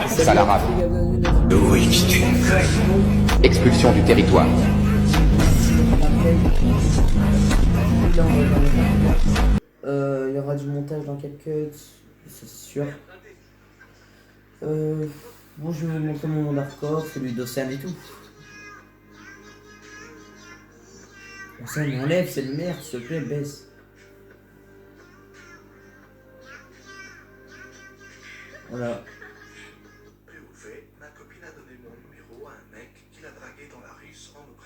Salarab. Expulsion du territoire. Il y aura du montage dans quelques, c'est sûr. Bon, je vais vous montrer mon monde hardcore, celui d'Océane et tout. Océane, enlève cette merde, s'il te plaît, baisse. Voilà.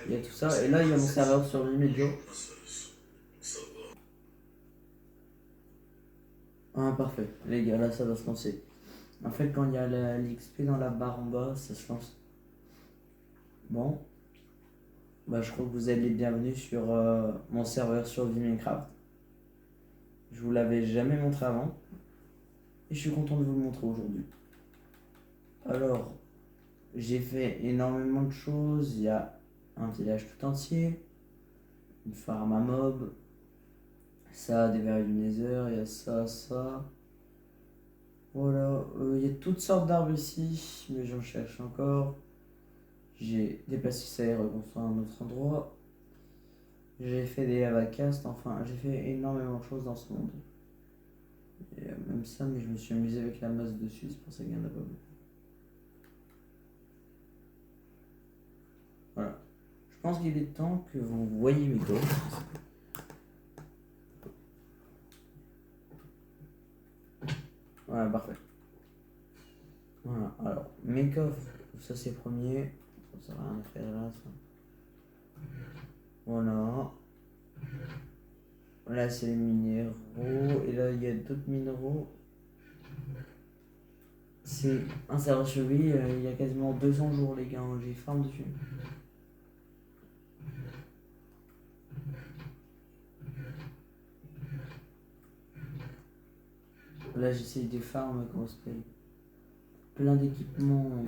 Il y a tout ça, et là il y a mon serveur sur l'immédiat. Ah, parfait. Les gars, là ça va se lancer. En fait, quand il y a l'XP dans la barre en bas, ça se lance. Bon. Bah, je crois que vous êtes les bienvenus sur mon serveur sur Minecraft. Je vous l'avais jamais montré avant. Et je suis content de vous le montrer aujourd'hui. Alors, j'ai fait énormément de choses. Il y a un village tout entier, une farm à mob, ça, des verres du Nether, il y a ça. Voilà, il y a toutes sortes d'arbres ici, mais j'en cherche encore. J'ai déplacé ça et reconstruit à un autre endroit. J'ai fait des lavacasts, enfin, j'ai fait énormément de choses dans ce monde. Et même ça, mais je me suis amusé avec la masse dessus, c'est pour ça qu'il y en a pas beaucoup. Voilà. Je pense qu'il est temps que vous voyez mes coffres. Voilà, parfait. Voilà, alors, mes coffres, ça c'est premier. Ça va rien faire là, ça. Voilà. Là, c'est les minéraux. Et là, il y a d'autres minéraux. C'est un serveur sur lui, il y a quasiment 200 jours, les gars. J'ai farm dessus. Là, j'essaye des farms, comment ça s'appelle, plein d'équipements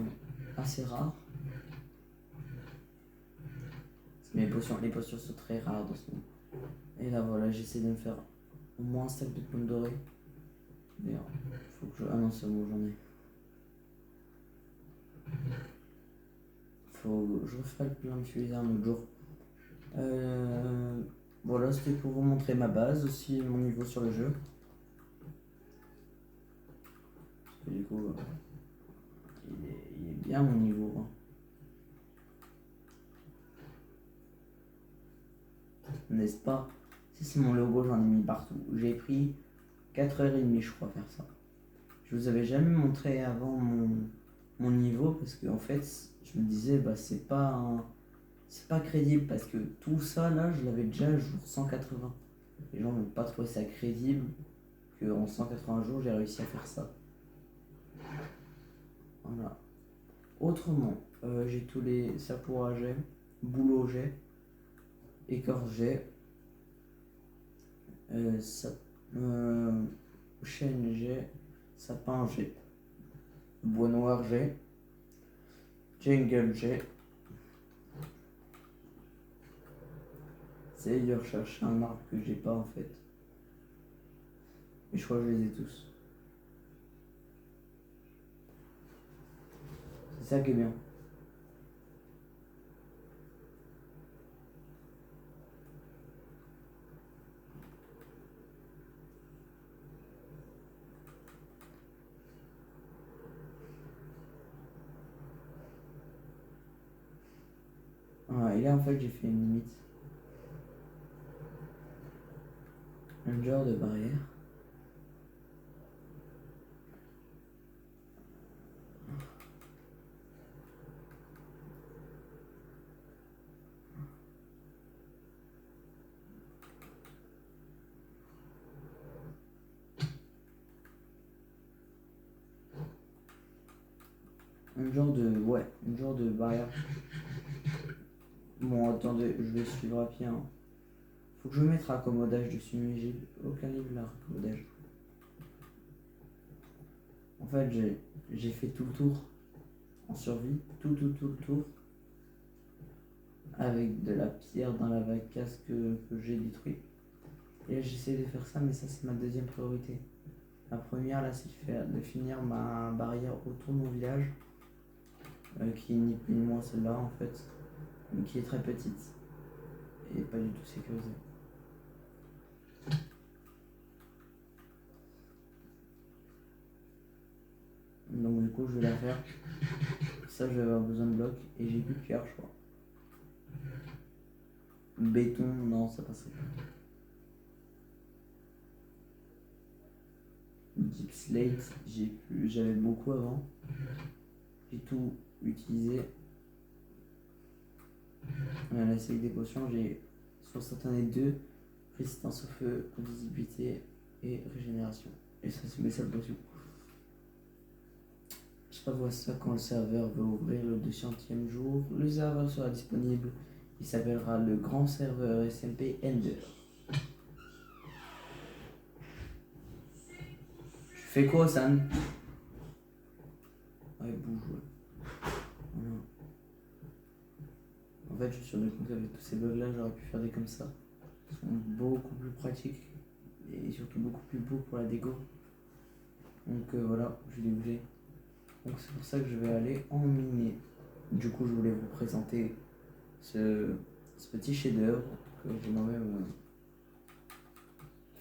assez rares. Mais les potions sont très rares dans ce monde. Et là, voilà, j'essaie de me faire au moins un stack de pommes dorées. D'ailleurs, faut que je. Ah non, c'est bon, j'en ai. Faut que je refasse le plein de fusées un autre jour. Voilà, c'était pour vous montrer ma base, aussi mon niveau sur le jeu. Parce que du coup, il est bien mon niveau. Hein. N'est-ce pas? Si c'est mon logo, j'en ai mis partout. J'ai pris 4h30, je crois, à faire ça. Je vous avais jamais montré avant mon niveau parce que en fait, je me disais, bah c'est pas crédible parce que tout ça là, je l'avais déjà jour 180. Les gens n'ont pas trouvé ça crédible qu'en 180 jours, j'ai réussi à faire ça. Voilà. Autrement, j'ai tous les sapoura j'ai, boulot j'ai, écorce j'ai, chêne j'ai, sapin j'ai, bois noir j'ai, jungle j'ai. C'est de rechercher un arbre que j'ai pas en fait. Mais je crois que je les ai tous. C'est ça qui est bien. Ah, et là en fait j'ai fait une limite. Un genre de barrière. Un genre de. Ouais, une genre de barrière. Bon, attendez, je vais suivre à pied. Hein. Faut que je mette raccommodage dessus, mais j'ai aucun livre là, raccommodage. En fait, j'ai fait tout le tour en survie, tout le tour. Avec de la pierre dans la vacasse que j'ai détruit. Et là, j'essaie de faire ça, mais ça, c'est ma deuxième priorité. La première, là, c'est de finir ma barrière autour de mon village, qui est ni plus ni moins celle-là, en fait, mais qui est très petite et pas du tout sécurisée. Donc du coup, je vais la faire. Ça, je vais avoir besoin de blocs et j'ai plus de pierre, je crois. Béton, non, ça passerait pas. Deep slate, j'avais beaucoup avant. J'ai tout utilisé. La série des potions, j'ai sur certains des deux, résistance au feu, invisibilité et régénération. Et ça, c'est mes seules potions. Je prévois ça quand le serveur va ouvrir le 200e jour. Le serveur sera disponible. Il s'appellera le grand serveur SMP Ender. Tu fais quoi, Sam? Ouais, bouge, ouais. Voilà. En fait, je me suis rendu compte qu'avec tous ces bugs-là, j'aurais pu faire des comme ça. Ils sont beaucoup plus pratiques et surtout beaucoup plus beaux pour la déco. Donc voilà, je vais les bouger. Donc c'est pour ça que je vais aller en miner. Du coup, je voulais vous présenter ce petit chef-d'œuvre que j'ai moi-même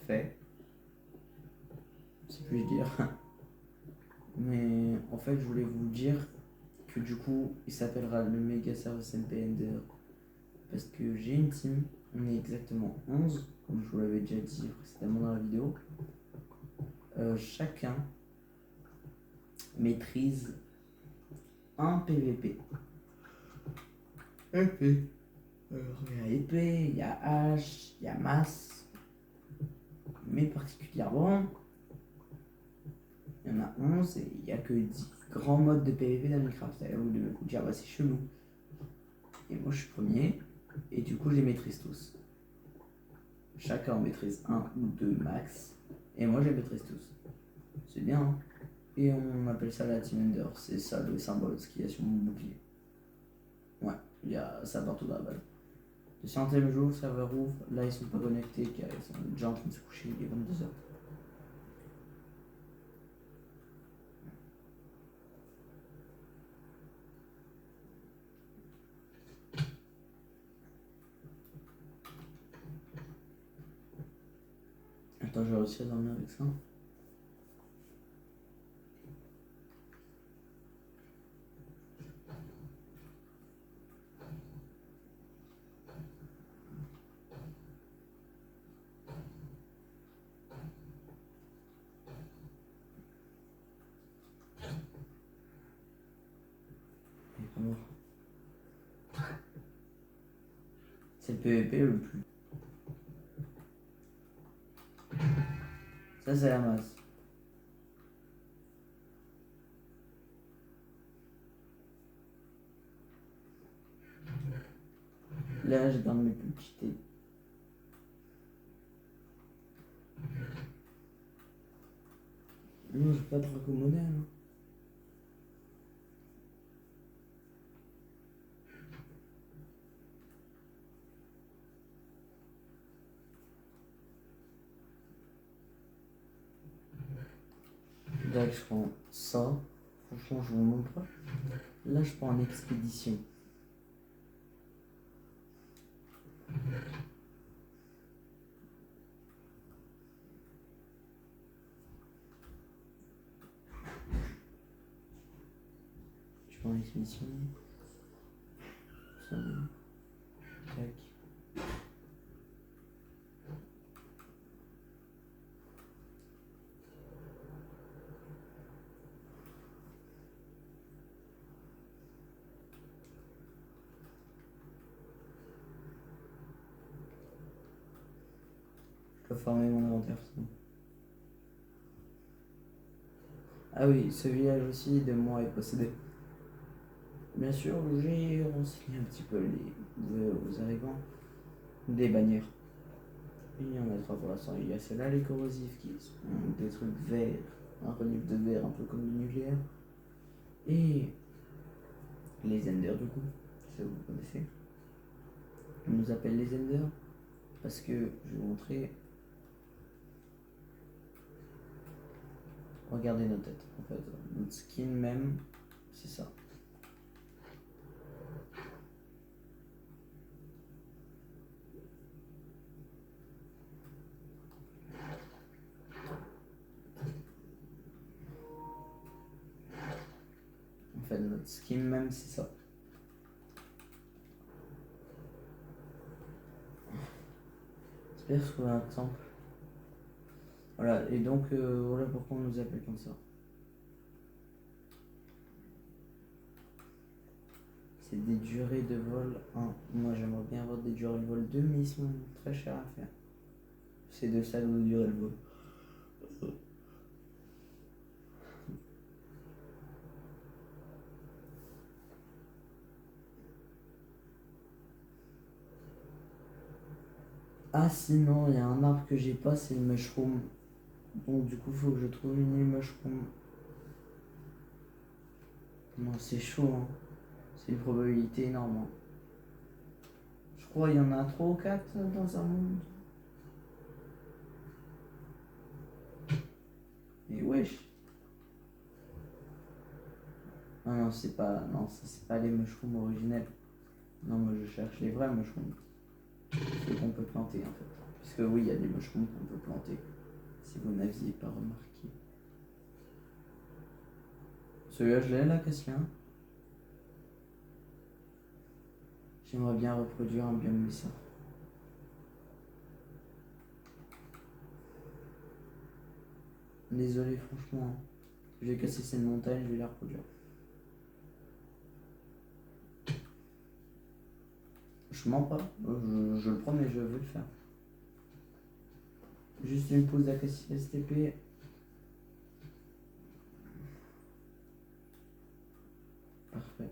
fait, si puis-je dire. Mais en fait, je voulais vous dire que du coup, il s'appellera le Mega Service MP Ender parce que j'ai une team. On est exactement 11, comme je vous l'avais déjà dit précédemment dans la vidéo. Chacun maîtrise un PVP. Épée. Alors, il y a épée, il y a hache, il y a masse. Mais particulièrement, il y en a 11 et il n'y a que 10 grands modes de PVP dans Minecraft. Et là, vous devez vous dire, bah, c'est chelou. Et moi, je suis premier. Et du coup, je les maîtrise tous. Chacun en maîtrise un ou deux max. Et moi, je les maîtrise tous. C'est bien, hein. Et on appelle ça la Team Ender. C'est ça le symbole, ce qu'il y a sur mon bouclier. Ouais, il y a ça partout dans la balle. Le 100e jour, serveur ouvre. Là, ils sont pas connectés car ils sont déjà en train de se coucher. Il est 22h. Attends, je vais réussir à dormir avec ça. C'est le PVP le plus. Ça, c'est la masse. Là, je garde mes publicités. Non, j'ai pas de raccommodé, hein. Là, je prends ça. Franchement, je vous montre pas. Là, je prends en expédition. Je prends en expédition. Ça, tac. Je peux former mon inventaire. Ah oui, ce village aussi de moi est possédé. Bien sûr, j'ai renseigné un petit peu aux arrivants des bannières. Il y en a trois pour l'instant. Il y a ceux-là, les corrosifs, qui sont des trucs verts, un relief de verre un peu comme du nucléaire. Et les Enders, du coup, si vous connaissez. On nous appelle les Enders parce que je vais vous montrer. Regardez nos têtes, en fait. Notre skin même, c'est ça. En fait, notre skin même, c'est ça. J'espère trouver un temple. Voilà, et donc, voilà pourquoi on nous appelle comme ça. C'est des durées de vol 1. Moi, j'aimerais bien avoir des durées de vol 2, mais ils sont très chers à faire. C'est de ça que vous durez le vol. Ah, sinon, il y a un arbre que j'ai pas, c'est le mushroom. Donc, du coup, faut que je trouve une mushroom. Non, c'est chaud, hein. C'est une probabilité énorme, hein. Je crois qu'il y en a 3 ou 4 dans un monde. Mais wesh. Ah non, c'est pas. Non, ça c'est pas les mushrooms originels. Non, moi je cherche les vrais mushrooms. Ceux qu'on peut planter en fait. Puisque oui, il y a des mushrooms qu'on peut planter. Si vous n'aviez pas remarqué. Celui-là, je l'ai là, qu'est-ce là? J'aimerais bien reproduire un biome Mesa. Désolé, franchement. Je vais casser cette montagne, je vais la reproduire. Je mens pas, je le promets, je veux le faire. Juste une pause d'Acacia STP. Parfait.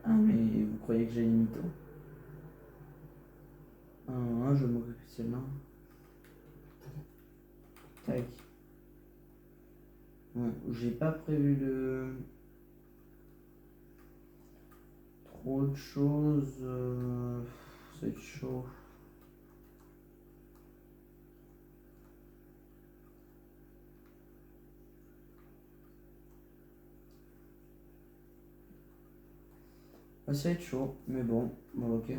Ah, mais vous croyez que j'ai une mytho? Je vais m'occuper de celle-là. Tac. Bon, j'ai pas prévu de. Trop de choses. C'est chaud. Ça va être chaud, mais bon, ok.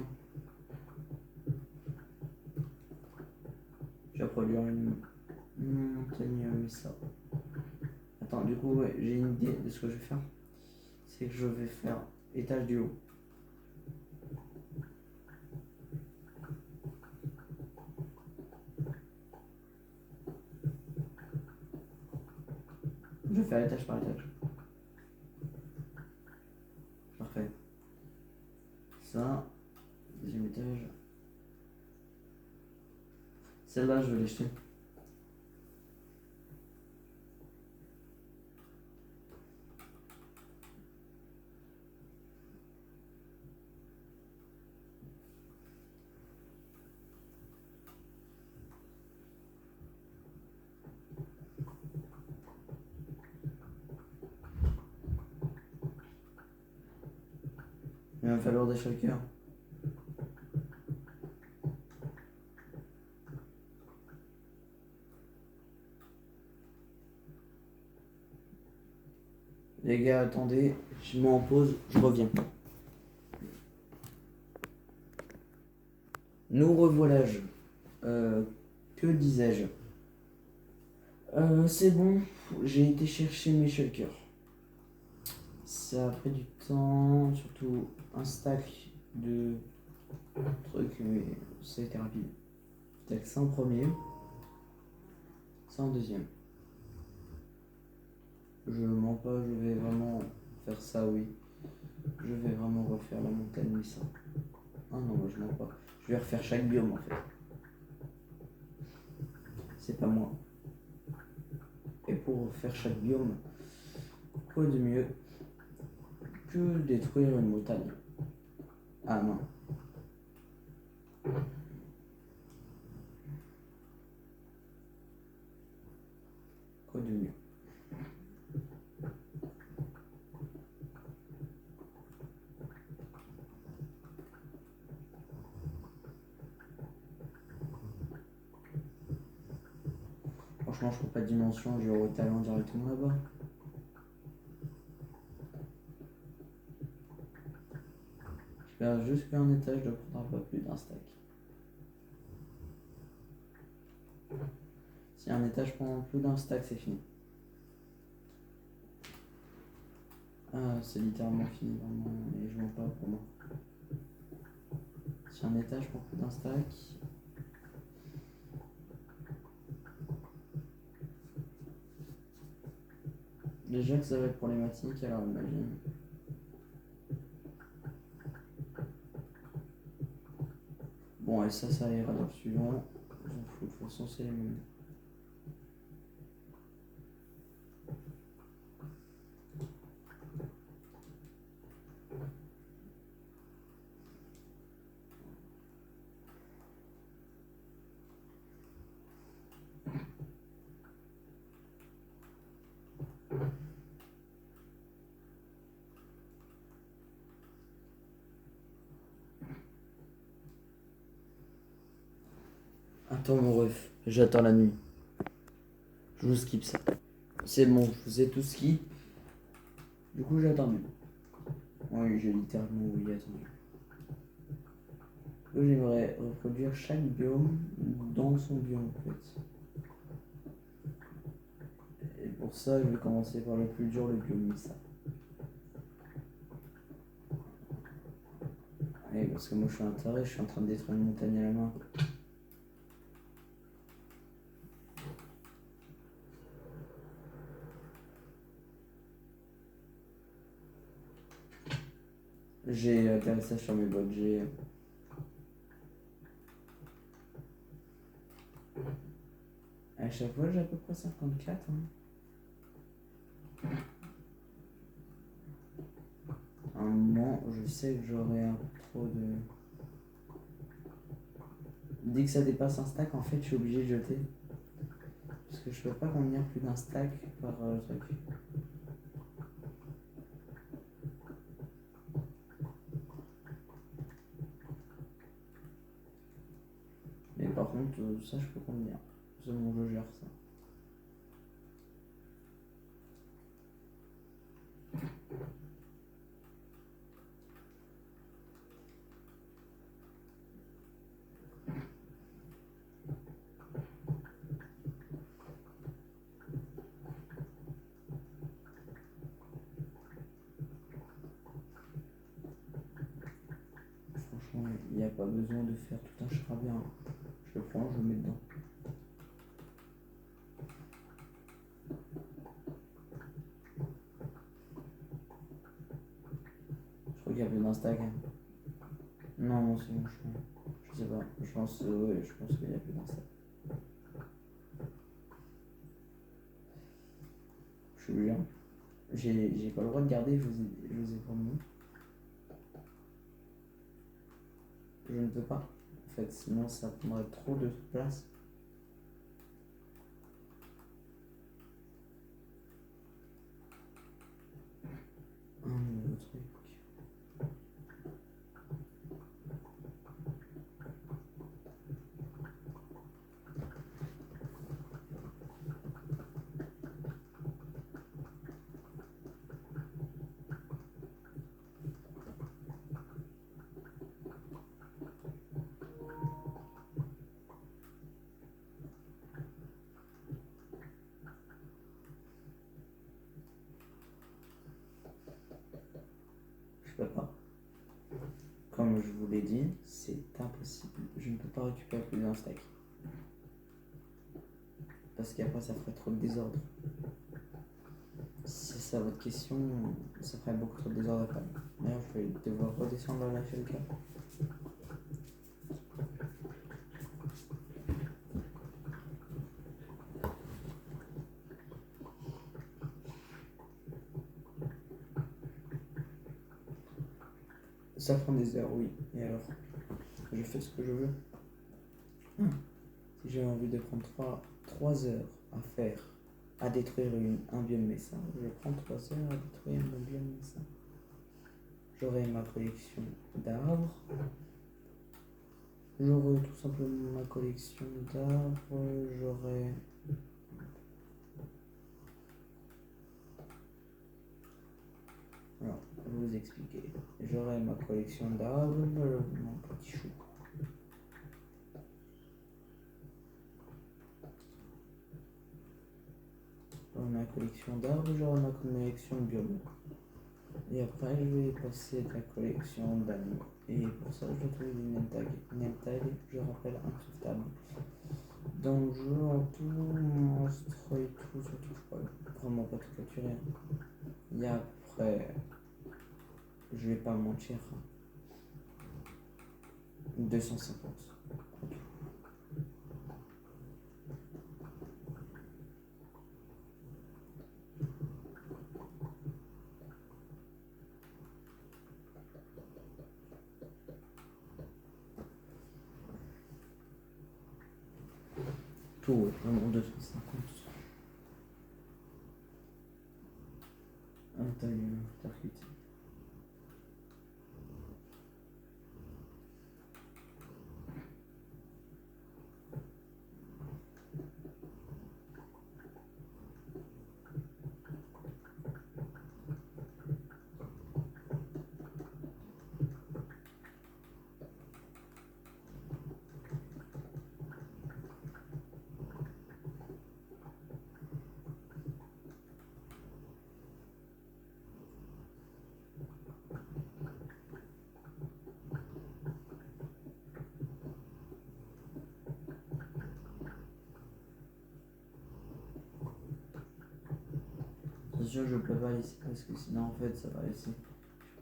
Je vais produire une montagne, mais ça. Attends, du coup, ouais, j'ai une idée de ce que je vais faire. C'est que je vais faire étage du haut. Je vais faire étage par étage. Parfait. Ça, deuxième étage. Celle-là, je vais l'acheter. Il va falloir des shulkers. Les gars, attendez, je mets en pause, je reviens. Nous revoilà. Que disais-je? C'est bon, j'ai été chercher mes shulkers. Ça a pris du temps, surtout un stack de trucs, mais ça a été rapide. Stack ça en premier, ça en deuxième. Je mens pas, je vais vraiment faire ça, oui. Je vais vraiment refaire la montagne Mesa. Ah non, moi je mens pas. Je vais refaire chaque biome en fait. C'est pas moi. Et pour faire chaque biome, quoi de mieux que détruire une montagne? Ah non. Quoi de mieux? change pour pas de dimension, je vais talent directement là-bas. Je perds jusqu'à un étage, je prendrai pas plus d'un stack. Si un étage prend plus d'un stack, c'est fini. Ah, c'est littéralement fini, vraiment, et je m'en pas pour moi. Si un étage prend plus d'un stack. Déjà que ça va être problématique, alors imagine. Bon, et ça ira dans le suivant. Je m'en fous, de toute façon, c'est les mêmes. Attends mon ref, j'attends la nuit. Je vous skip ça. C'est bon, je vous ai tout skip. Du coup j'ai attendu. Oui, j'ai littéralement attendu. J'aimerais reproduire chaque biome dans son biome en fait. Et pour ça, je vais commencer par le plus dur, le biome ça. Oui, parce que moi je suis un taré, je suis en train de détruire une montagne à la main. J'ai atterrissage sur mes bottes, j'ai... À chaque fois, j'ai à peu près 54. À un moment, je sais que j'aurai un peu trop de... Dès que ça dépasse un stack, en fait, je suis obligé de jeter. Parce que je peux pas contenir plus d'un stack par truc. Mais par contre, ça, je peux contenir. C'est bon, je gère ça. Franchement, il n'y a pas besoin de faire tout un charabia. Je le prends, je le mets dedans. Je crois qu'il y a plus d'un stack. Non, non, c'est bon, je sais pas. Je pense, ouais, je pense qu'il y a plus d'un stack. Je suis obligé. J'ai pas le droit de garder, je vous ai promis. Je ne peux pas. En fait, sinon ça prendrait trop de place. Un nouveau truc. Je peux pas. Comme je vous l'ai dit, c'est impossible. Je ne peux pas récupérer plus d'un stack. Parce qu'après ça ferait trop de désordre. Si c'est ça votre question, ça ferait beaucoup trop de désordre après. D'ailleurs, je vais devoir redescendre dans la FLK. Ça prend des heures, oui. Et alors, je fais ce que je veux. Si j'ai envie de prendre 3 heures à faire, à détruire un biome messin, je prends 3 heures à détruire un biome messin. J'aurai ma collection d'arbres. J'aurai tout simplement ma collection d'arbres. J'aurai Alors, je vais vous expliquer. J'aurai ma collection d'arbres, mon petit chou. J'aurai ma collection d'arbres, j'aurai ma collection de biomètres. Et après, je vais passer à la collection d'animaux. Et pour ça, je vais trouver des name tags. Name tag, je rappelle, incraftable. Donc, je en tout, monstre et tout, surtout, je peux vraiment pas tout capturer. Il y a à peu près, je vais pas mentir, 250. Tout, ouais, vraiment 250. Attends, percuté. C'est sûr, je peux pas laisser parce que sinon, en fait, ça va laisser.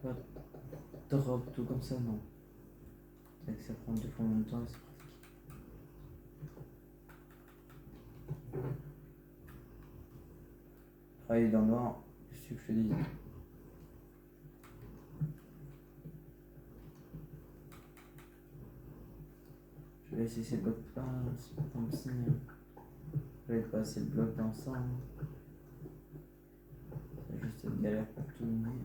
Je peux pas drop tout comme ça, non. C'est que ça prend 2 fois mon temps et c'est pratique. Allez, dans le noir, qu'est-ce que je te dis? Je vais laisser ces blocs là, c'est pas comme si. Je vais passer le bloc d'ensemble. C'est juste une galère pour tout le monde.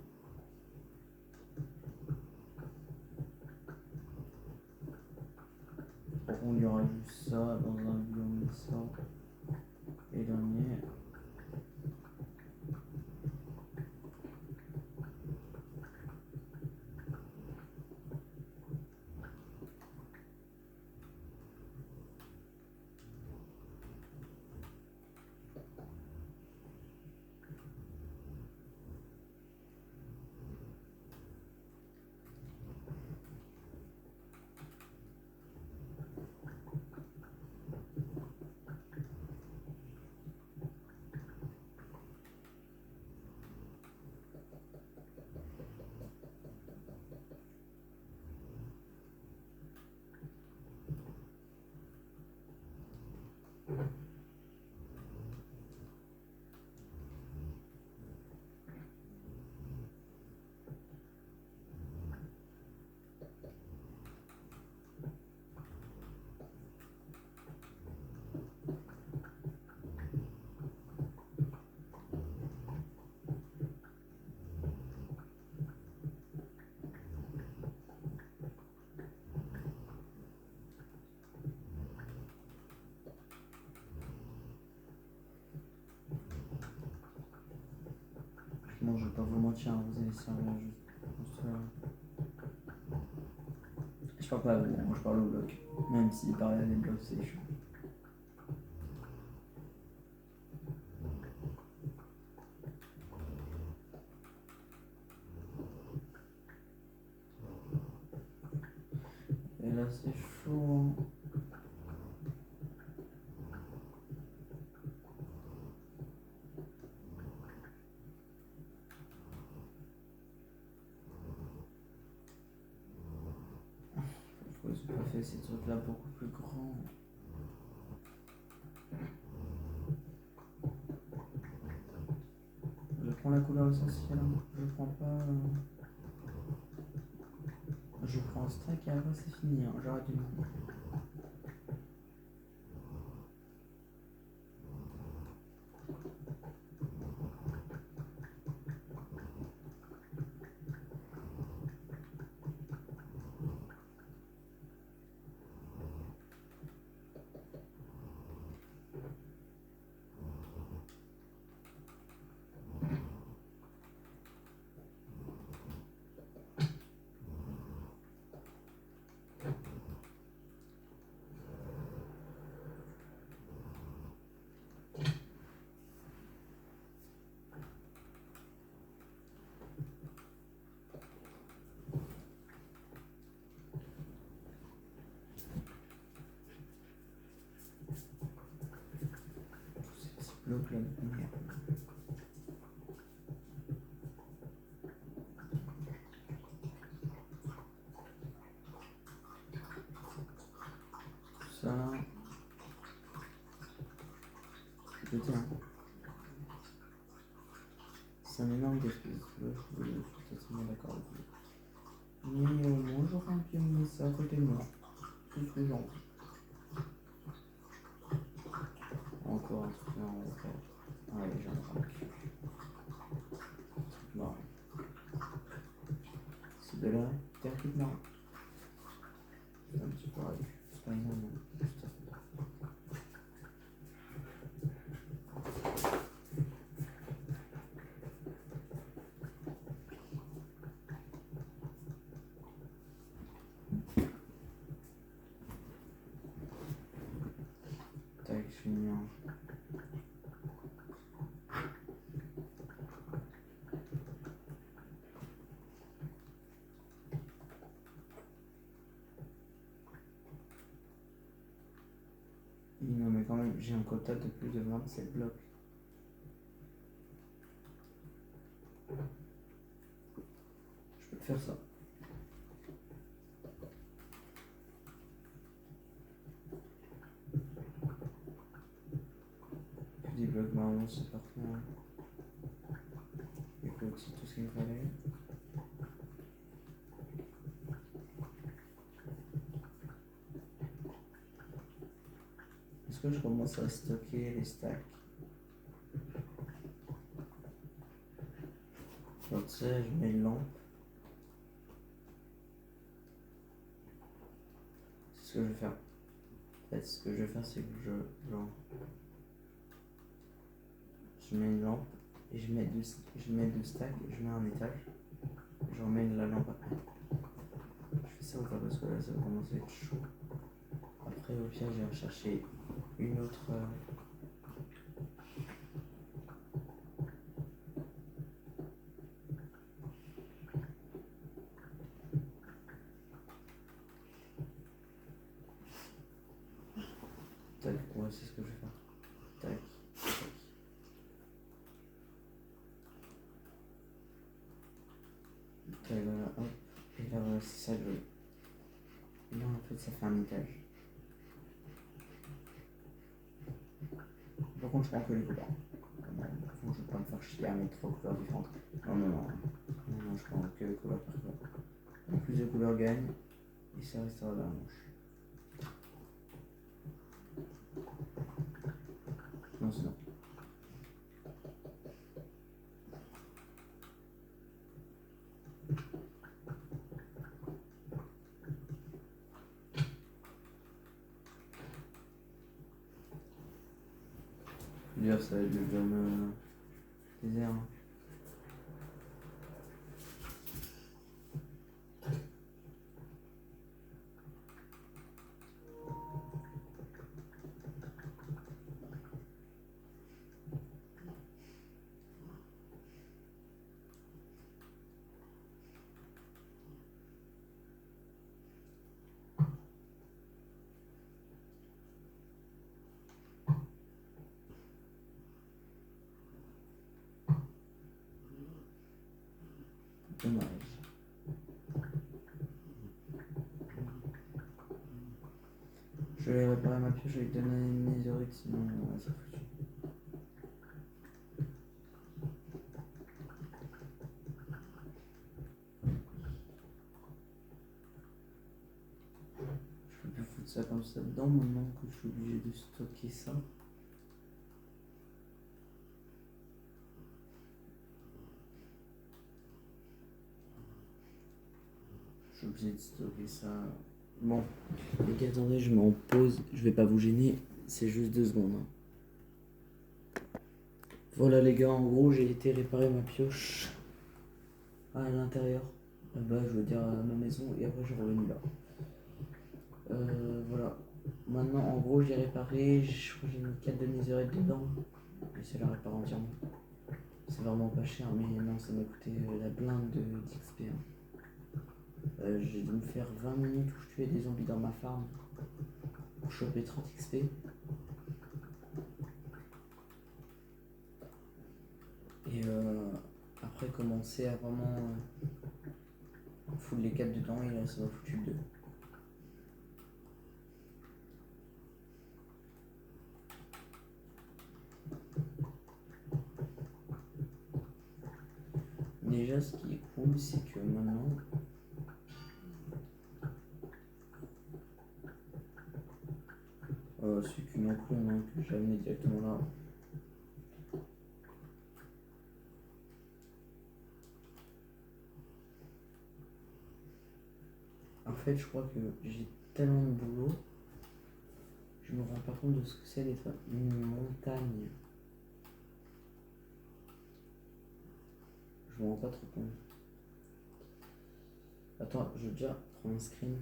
On y aura juste ça dans un biome, ça et dernier. Bon, je vais pas vous mentir, hein, vous allez servir juste construire. Je parle pas à vous, moi je parle au bloc. Même si parler à des blocs c'est chaud. Et là c'est chaud. Pourquoi j'ai pas fait ces trucs là beaucoup plus grands? Je prends la couleur essentielle, je prends pas. Je prends un strike et après c'est fini, hein. J'arrête de me. blocs là de lumière. Ça. Je veux dire. C'est un énorme défi. Je suis totalement d'accord avec vous. Mais au moins j'aurai un pied ça à côté de moi. Tout ce que j'en veux. Encore un truc là, on va faire. Allez, j'en ai un petit. Bon. C'est de là, terre toute marron. C'est un petit peu raide. C'est pas énorme, juste à fait. Tac, je finis un. Non mais quand même, j'ai un quota de plus de 27 blocs. Je peux te faire ça. Plus des blocs marrons, c'est parfait. Écoute, c'est tout ce qu'il me fallait. Est-ce que je commence à stocker les stacks? Donc, tu sais, je mets une lampe. C'est ce que je vais faire. En fait, ce que je vais faire, c'est que je mets une lampe et je mets deux stacks et je mets un étage. Et je remets la lampe après. Je fais ça ou pas parce que là, ça va commencer à être chaud. Après, au pire, je vais rechercher une autre. Tac, ouais, c'est ce que je vais faire. Tac, tac. Tac, voilà, hop. Et là, voilà, c'est ça que je veux. Et là, en fait, ça fait un étage. Par contre, je prends que les couleurs. Je ne vais pas me faire chier à mettre 3 couleurs différentes. Non, non, non. Non, non, je prends que les couleurs par couleur. Le plus de couleurs gagne. Et ça restera dans la manche. Non, c'est non. D'ailleurs, ça va être le biome désert. Hein. Dommage. Je vais réparer ma pioche, je vais lui donner une netherite, sinon c'est foutu. Je peux plus foutre ça comme ça dedans maintenant que je suis obligé de stocker ça. Je suis obligé de stocker ça. Bon, les gars, attendez, je mets en pause, je vais pas vous gêner, c'est juste 2 secondes. Hein. Voilà les gars, en gros j'ai été réparer ma pioche à l'intérieur. Là-bas, je veux dire à ma maison, et après je suis revenu là. Voilà. Maintenant, en gros, j'ai réparé, je crois que j'ai mis 4 demi-heures dedans. J'essaie de la réparer entièrement. C'est vraiment pas cher, mais non, ça m'a coûté la blinde d'XP. J'ai dû me faire 20 minutes où je tuais des zombies dans ma farm pour choper 30 XP. Et après commencer à vraiment foutre les 4 dedans et là ça m'a foutu le 2. Déjà ce qui est cool c'est que maintenant celui qui m'enclou que j'ai amené directement là. En fait je crois que j'ai tellement de boulot, je me rends pas compte de ce que c'est d'être une montagne. Je me rends pas trop compte. Attends, je vais déjà prendre un screen.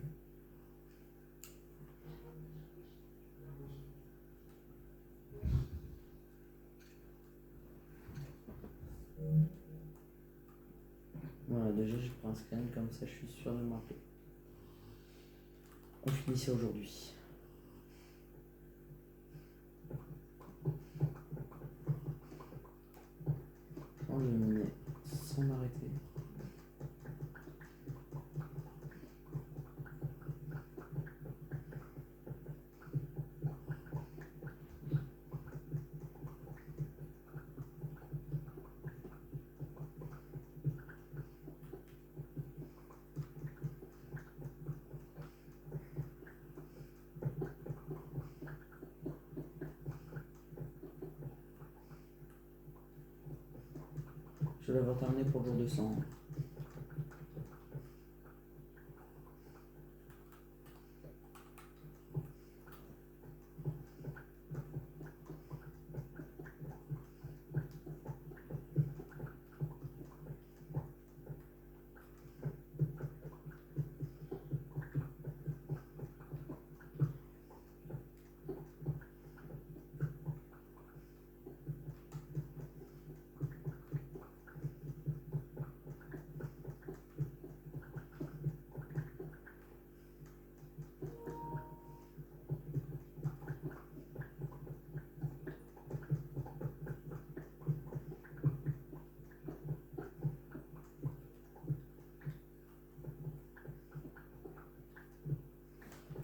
Voilà, déjà j'ai pris un screen, comme ça je suis sûr de me rappeler. On finissait aujourd'hui. Je pense que je vais me mets sans m'arrêter. Je vais l'avoir terminé pour le jour de 100.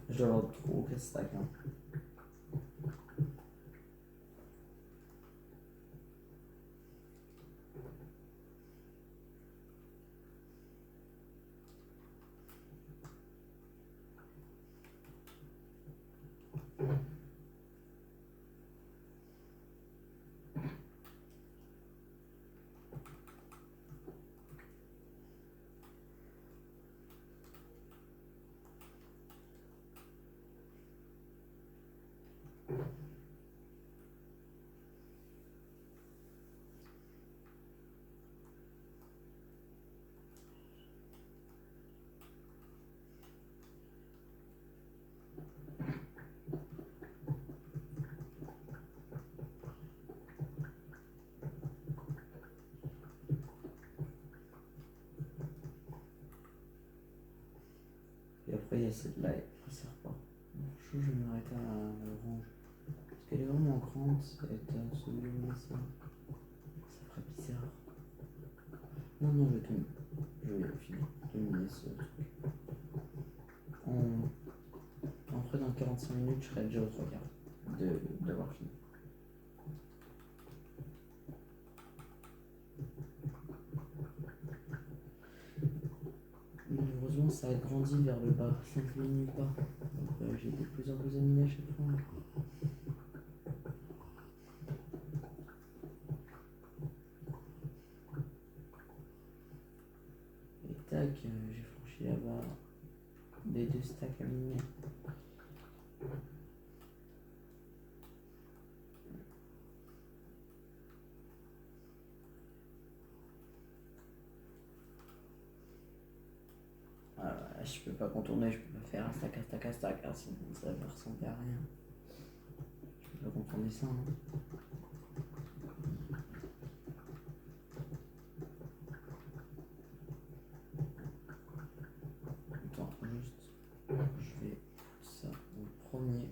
Je dois avoir trop aucun stack. Hein. Et après il y a cette là, elle sert pas. Je vais m'arrêter à l'orange. Parce qu'elle est vraiment grande, cette souligne ça. Ça ferait bizarre. Non, non, je vais tout. Je vais terminer ce truc. Après, dans 45 minutes, je serai déjà aux 3 quarts d'avoir fini. Malheureusement, ça a grandi vers le bas, ça ne diminue pas. Donc, j'ai de plus en plus animés à chaque fois. Et tac, j'ai franchi là-bas des 2 stacks à miner. Je peux pas contourner, je peux pas faire un stack, hein, sinon ça va ressembler à rien. Je peux pas contourner ça. Hein. Attends, juste, je vais foutre ça en premier.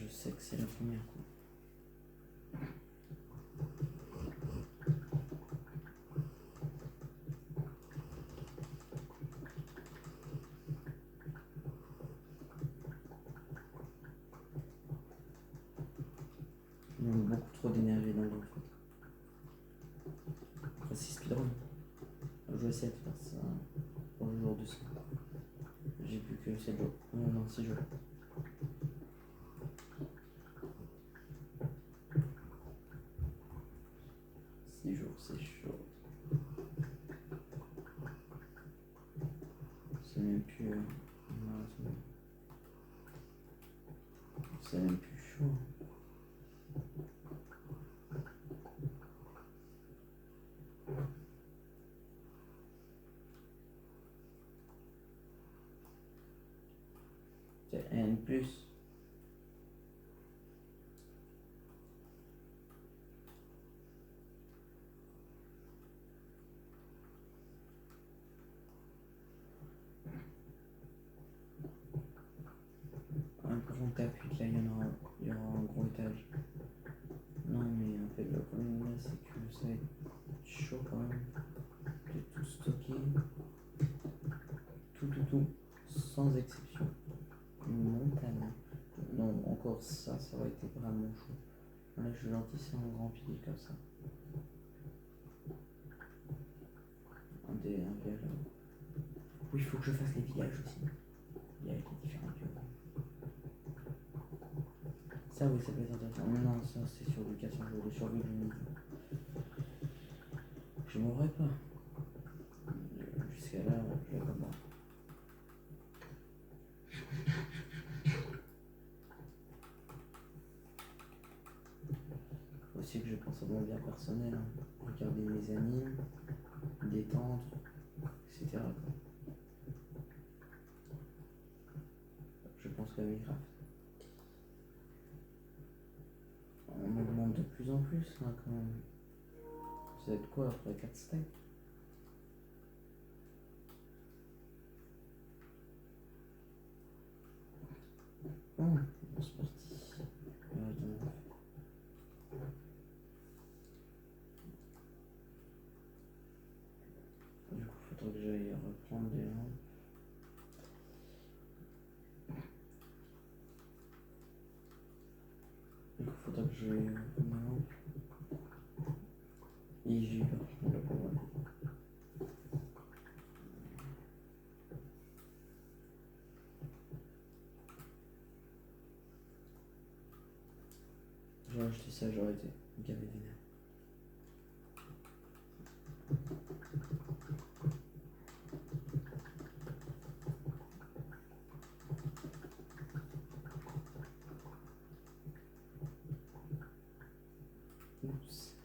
sais que c'est la première quoi. Il y a beaucoup trop d'énergie dans le jeu en fait. Après c'est speedrun. Je vais essayer de faire ça pour le jour de ça. J'ai plus que 7 jours. Non, 6 jours. 6 jours, c'est chaud. C'est même plus. Non, c'est même plus chaud. C'est N plus. Quand t'appuies là, il y aura un gros étage. Non, mais en fait, le problème là, c'est que ça va être chaud quand même de tout stocker. Tout, sans exception. Une montagne. Non, encore ça aurait été vraiment chaud. Là, je suis gentil, c'est un grand pilier comme ça. Un village. Oui, il faut que je fasse les villages aussi. Il y a les différents biomes. Ça, oui, ça peut être intéressant. Mais non, ça, c'est sur du 400 jours de survie. Je mourrai pas. Jusqu'à là, je vais pas mort. Faut aussi que je pense à mon bien personnel. Hein. Regarder mes animes, détendre, etc. Je pense qu'à Minecraft. On me demande de plus en plus là quand même. Ça va être quoi après 4 stacks? Oh, c'est parti. Du coup, faudrait que j'aille reprendre des lampes. Du coup, faudrait que j'aille reprendre des lampes. Et j'y vais reprendre le problème. J'aurais acheté ça, j'aurais été gavé vénère. Oups.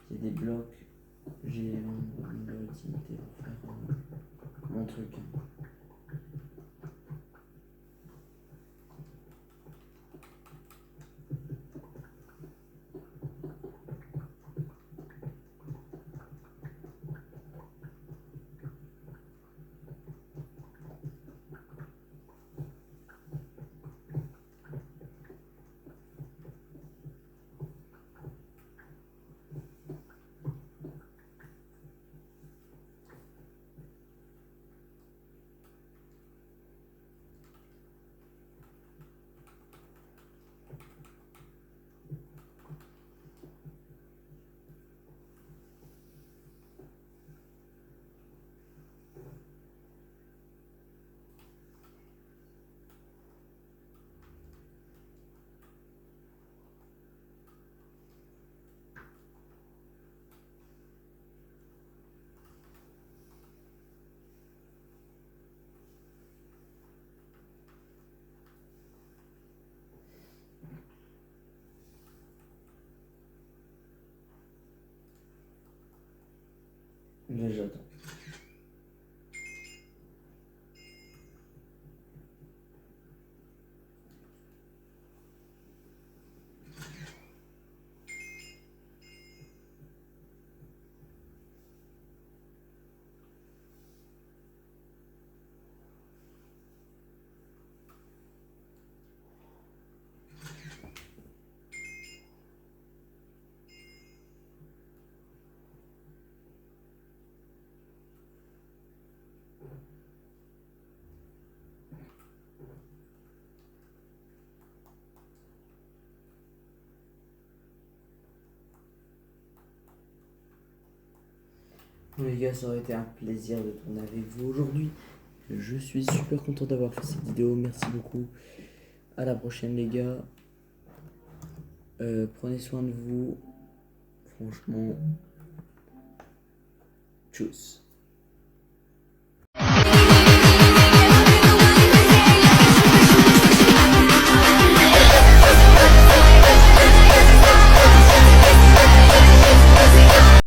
Il y a des blocs, j'ai une utilité pour faire mon truc. Là, j'attends. Les gars, ça aurait été un plaisir de tourner avec vous aujourd'hui. Je suis super content d'avoir fait cette vidéo. Merci beaucoup. À la prochaine, les gars. Prenez soin de vous. Franchement, tchuss.